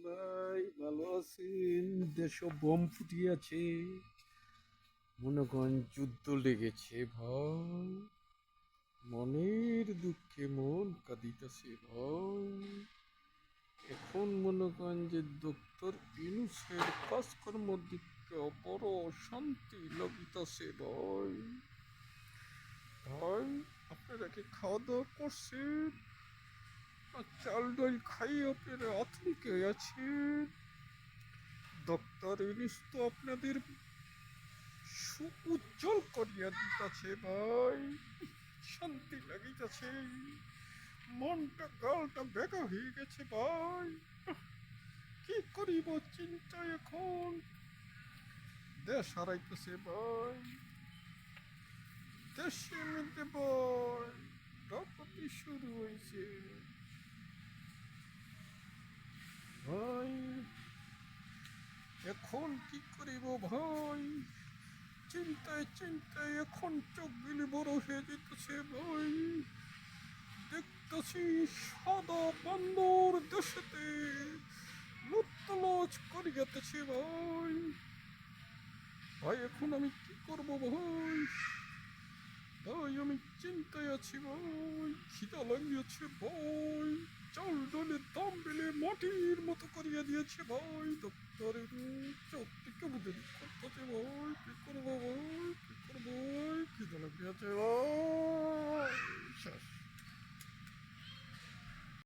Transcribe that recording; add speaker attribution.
Speaker 1: ভাই, ভালো আছেন? দেশে বোম ফুটিয়াছে, মনে করেন যুদ্ধ লেগেছে ভাই। মনের দুঃখে মন কাঁদিতেছে ভাই। এখন মনে করেন যে ডক্টর ইউনূসের কাজকর্ম দিকে বড় শান্তি লাগিতেছে ভাই। ভাই, আপনারা কি খাওয়া দাওয়া করছেন? আর চাল ডাল খাই আপনারা আতঙ্কে আছেন? ডক্টর ইউনূস তো আপনাদের উজ্জ্বল করিয়া দিতেছে ভাই। শান্তি লাগিতেছে, মনটা গালটা বেকা হয়ে গেছে ভাই। কি করিব চিন্তা এখন, দেশ হারাইতেছে ভাই। দেশের মধ্যে ভাই ডাকাতি শুরু হয়েছে ভাই। এখন কি করিব ভাই, চিন্তায় চিন্তায় এখন চোখ গুলি বড় হয়ে যেতেছে ভাই। দেখতেছি সাদা বান্দর দেশেতে লুটতরাজ করিয়াতেছে ভাই। ভাই এখন আমি কি করব ভাই? ভাই আমি চিন্তায় আছি ভাই, খিদা লাগিয়েছে ভাই। চাল ডালের দাম বেড়ে মাটির মতো করিয়া দিয়েছে ভাই। দপ্তরের চোখ থেকে বুঝে করতেছে ভাই। কি করবো ভাই, কি করবো ভাই, খিদা লাগিয়েছে ভাই। শেষ।